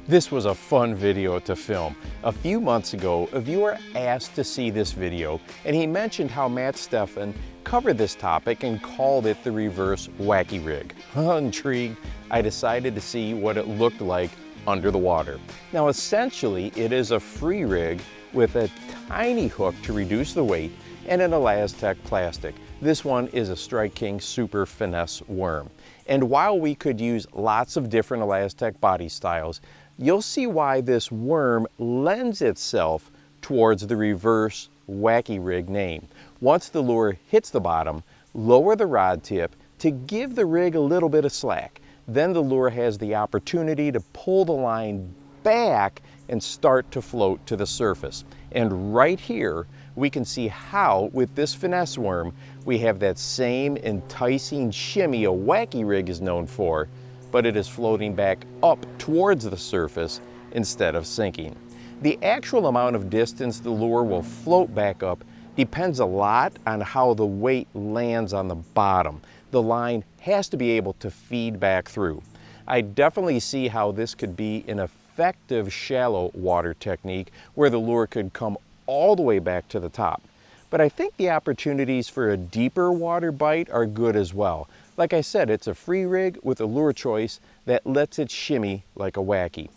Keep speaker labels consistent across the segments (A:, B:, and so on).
A: This was a fun video to film. A few months ago, a viewer asked to see this video, and he mentioned how Matt Steffen covered this topic and called it the reverse wacky rig. Intrigued, I decided to see what it looked like under the water. Now essentially, it is a free rig with a tiny hook to reduce the weight and an Elastec plastic. This one is a Strike King Super Finesse worm. And while we could use lots of different Elastec body styles, you'll see why this worm lends itself towards the reverse wacky rig name. Once the lure hits the bottom, lower the rod tip to give the rig a little bit of slack. Then the lure has the opportunity to pull the line back and start to float to the surface. And right here, we can see how, with this finesse worm, we have that same enticing shimmy a wacky rig is known for, but it is floating back up towards the surface instead of sinking. The actual amount of distance the lure will float back up depends a lot on how the weight lands on the bottom. The line has to be able to feed back through. I definitely see how this could be an effective shallow water technique where the lure could come all the way back to the top. But I think the opportunities for a deeper water bite are good as well. Like I said, it's a free rig with a lure choice that lets it shimmy like a wacky.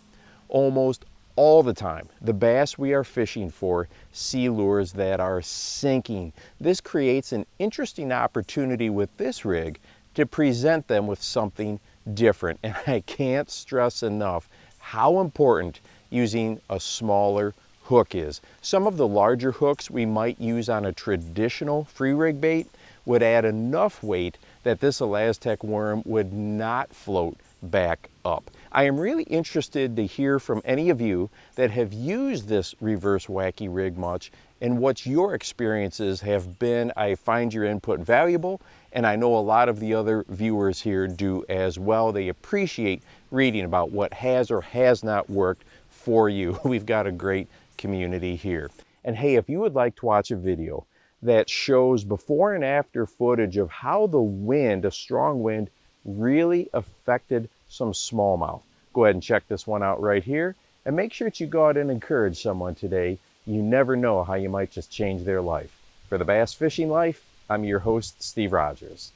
A: Almost all the time, the bass we are fishing for see lures that are sinking. This creates an interesting opportunity with this rig to present them with something different. And I can't stress enough how important using a smaller hook is. Some of the larger hooks we might use on a traditional free rig bait would add enough weight that this Elastec worm would not float back up. I am really interested to hear from any of you that have used this reverse wacky rig much and what your experiences have been. I find your input valuable, and I know a lot of the other viewers here do as well. They appreciate reading about what has or has not worked for you. We've got a great community here. And hey, if you would like to watch a video that shows before and after footage of how the wind, a strong wind, really affected some smallmouth, go ahead and check this one out right here, and make sure that you go out and encourage someone today. You never know how you might just change their life. For the Bass Fishing Life, I'm your host, Steve Rogers.